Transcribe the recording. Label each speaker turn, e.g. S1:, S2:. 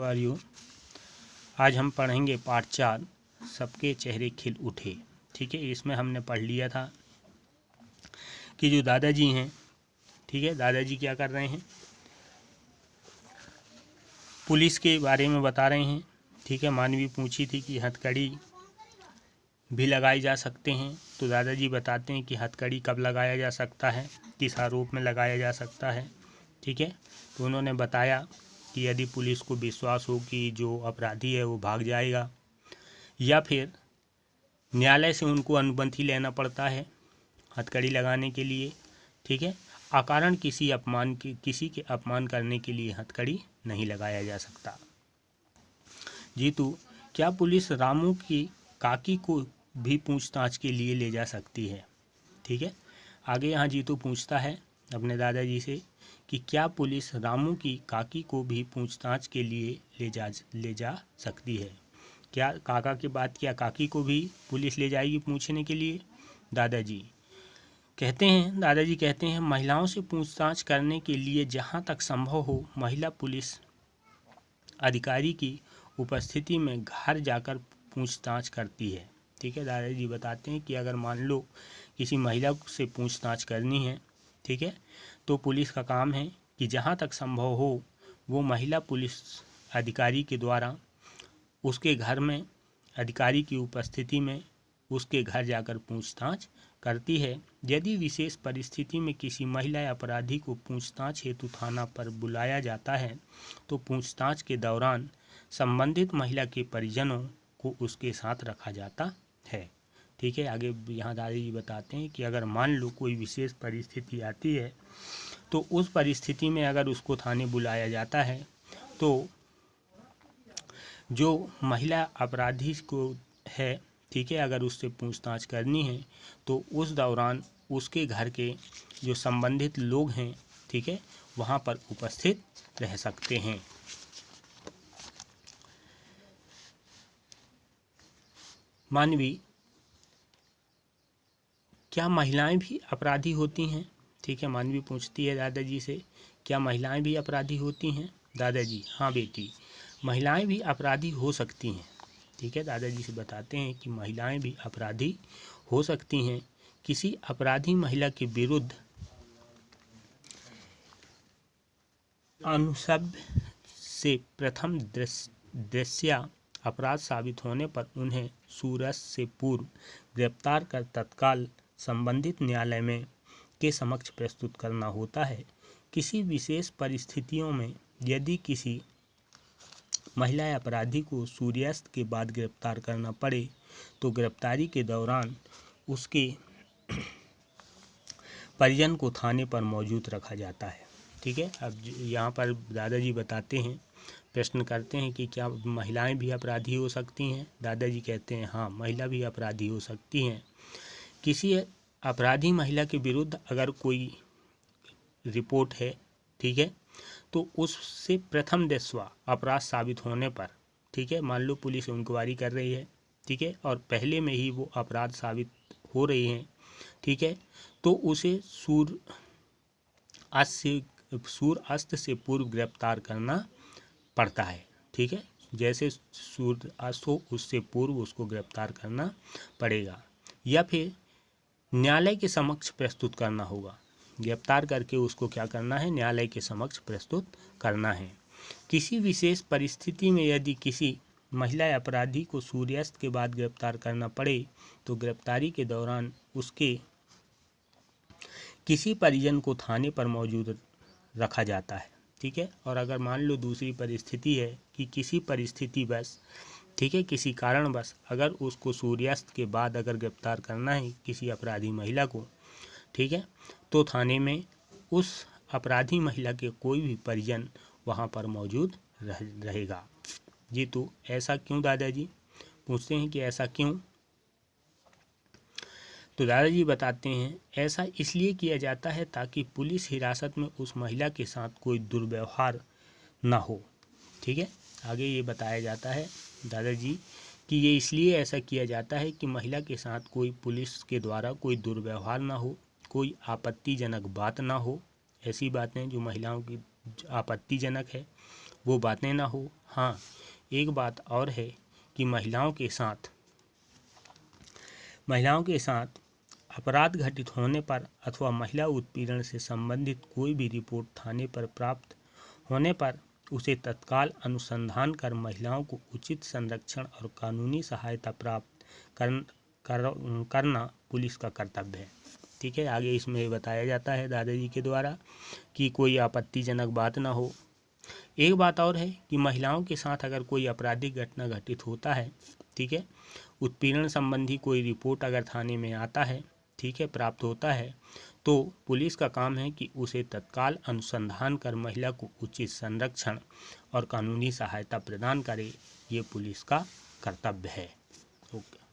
S1: Are you. आज हम पढ़ेंगे पाठ 4 सबके चेहरे खिल उठे। ठीक है, इसमें हमने पढ़ लिया था कि जो दादाजी हैं, ठीक है, दादाजी क्या कर रहे हैं, पुलिस के बारे में बता रहे हैं। ठीक है, मानवी पूछी थी कि हथकड़ी भी लगाए जा सकते हैं, तो दादाजी बताते हैं कि हथकड़ी कब लगाया जा सकता है, किस आरोप में लगाया जा सकता है। ठीक है, तो उन्होंने बताया कि यदि पुलिस को विश्वास हो कि जो अपराधी है वो भाग जाएगा, या फिर न्यायालय से उनको अनुमति लेना पड़ता है हथकड़ी लगाने के लिए। ठीक है, अकारण किसी के अपमान करने के लिए हथकड़ी नहीं लगाया जा सकता। जीतू, क्या पुलिस रामू की काकी को भी पूछताछ के लिए ले जा सकती है? ठीक है, आगे यहाँ जीतू पूछता है अपने दादाजी से कि क्या पुलिस रामू की काकी को भी पूछताछ के लिए ले जा सकती है? क्या काका के बाद क्या काकी को भी पुलिस ले जाएगी पूछने के लिए? दादाजी कहते हैं महिलाओं से पूछताछ करने के लिए जहाँ तक संभव हो महिला पुलिस अधिकारी की उपस्थिति में घर जाकर पूछताछ करती है। ठीक है, दादाजी बताते हैं कि अगर मान लो किसी महिला से पूछताछ करनी है, ठीक है, तो पुलिस का काम है कि जहाँ तक संभव हो वो महिला पुलिस अधिकारी के द्वारा उसके घर में अधिकारी की उपस्थिति में उसके घर जाकर पूछताछ करती है। यदि विशेष परिस्थिति में किसी महिला अपराधी को पूछताछ हेतु थाना पर बुलाया जाता है तो पूछताछ के दौरान संबंधित महिला के परिजनों को उसके साथ रखा जाता है। ठीक है, आगे यहाँ दादाजी बताते हैं कि अगर मान लो कोई विशेष परिस्थिति आती है तो उस परिस्थिति में अगर उसको थाने बुलाया जाता है तो जो महिला अपराधी को है, ठीक है, अगर उससे पूछताछ करनी है तो उस दौरान उसके घर के जो संबंधित लोग हैं, ठीक है, वहाँ पर उपस्थित रह सकते हैं। मानवी, क्या महिलाएं भी अपराधी होती हैं? ठीक है, मानवी पूछती है दादाजी से, क्या महिलाएं भी अपराधी होती हैं? दादाजी, हाँ बेटी, महिलाएं भी अपराधी हो सकती हैं। ठीक है, दादाजी से बताते हैं कि महिलाएं भी अपराधी हो सकती हैं। किसी अपराधी महिला के विरुद्ध अनुसभ्य से प्रथम दृश्या अपराध साबित होने पर उन्हें सूरज से पूर्व गिरफ्तार कर तत्काल संबंधित न्यायालय में के समक्ष प्रस्तुत करना होता है। किसी विशेष परिस्थितियों में यदि किसी महिला अपराधी को सूर्यास्त के बाद गिरफ्तार करना पड़े तो गिरफ्तारी के दौरान उसके परिजन को थाने पर मौजूद रखा जाता है। ठीक है, अब यहाँ पर दादाजी बताते हैं, प्रश्न करते हैं कि क्या महिलाएं भी अपराधी हो सकती हैं? दादाजी कहते हैं हाँ, महिला भी अपराधी हो सकती हैं। किसी अपराधी महिला के विरुद्ध अगर कोई रिपोर्ट है, ठीक है, तो उससे प्रथम दृष्ट्या अपराध साबित होने पर, ठीक है, मान लो पुलिस इंक्वायरी कर रही है, ठीक है, और पहले में ही वो अपराध साबित हो रही हैं, ठीक है, तो उसे सूर्य अस्त से पूर्व गिरफ्तार करना पड़ता है। ठीक है, जैसे सूर्य अस्त हो उससे पूर्व उसको गिरफ्तार करना पड़ेगा, या फिर न्यायालय के समक्ष प्रस्तुत करना होगा। गिरफ्तार करके उसको क्या करना है? न्यायालय के समक्ष प्रस्तुत करना है। किसी विशेष परिस्थिति में यदि किसी महिला अपराधी को सूर्यास्त के बाद गिरफ्तार करना पड़े तो गिरफ्तारी के दौरान उसके किसी परिजन को थाने पर मौजूद रखा जाता है। ठीक है, और अगर मान लो दूसरी परिस्थिति है कि किसी परिस्थिति बस, ठीक है, किसी कारणवश अगर उसको सूर्यास्त के बाद अगर गिरफ्तार करना है किसी अपराधी महिला को, ठीक है, तो थाने में उस अपराधी महिला के कोई भी परिजन वहाँ पर मौजूद रहेगा। जी, तो ऐसा क्यों? दादाजी पूछते हैं कि ऐसा क्यों? तो दादाजी बताते हैं ऐसा इसलिए किया जाता है ताकि पुलिस हिरासत में उस महिला के साथ कोई दुर्व्यवहार ना हो। ठीक है, आगे ये बताया जाता है दादाजी कि ये इसलिए ऐसा किया जाता है कि महिला के साथ कोई पुलिस के द्वारा कोई दुर्व्यवहार ना हो, कोई आपत्तिजनक बात ना हो। ऐसी बातें जो महिलाओं की आपत्तिजनक है वो बातें ना हो। हाँ, एक बात और है कि महिलाओं के साथ अपराध घटित होने पर अथवा महिला उत्पीड़न से संबंधित कोई भी रिपोर्ट थाने पर प्राप्त होने पर उसे तत्काल अनुसंधान कर महिलाओं को उचित संरक्षण और कानूनी सहायता प्राप्त करना पुलिस का कर्तव्य है। ठीक है, आगे इसमें बताया जाता है दादाजी के द्वारा कि कोई आपत्तिजनक बात ना हो। एक बात और है कि महिलाओं के साथ अगर कोई आपराधिक घटना घटित होता है, ठीक है, उत्पीड़न संबंधी कोई रिपोर्ट अगर थाने में आता है, ठीक है, प्राप्त होता है, तो पुलिस का काम है कि उसे तत्काल अनुसंधान कर महिला को उचित संरक्षण और कानूनी सहायता प्रदान करे। ये पुलिस का कर्तव्य है। ओके।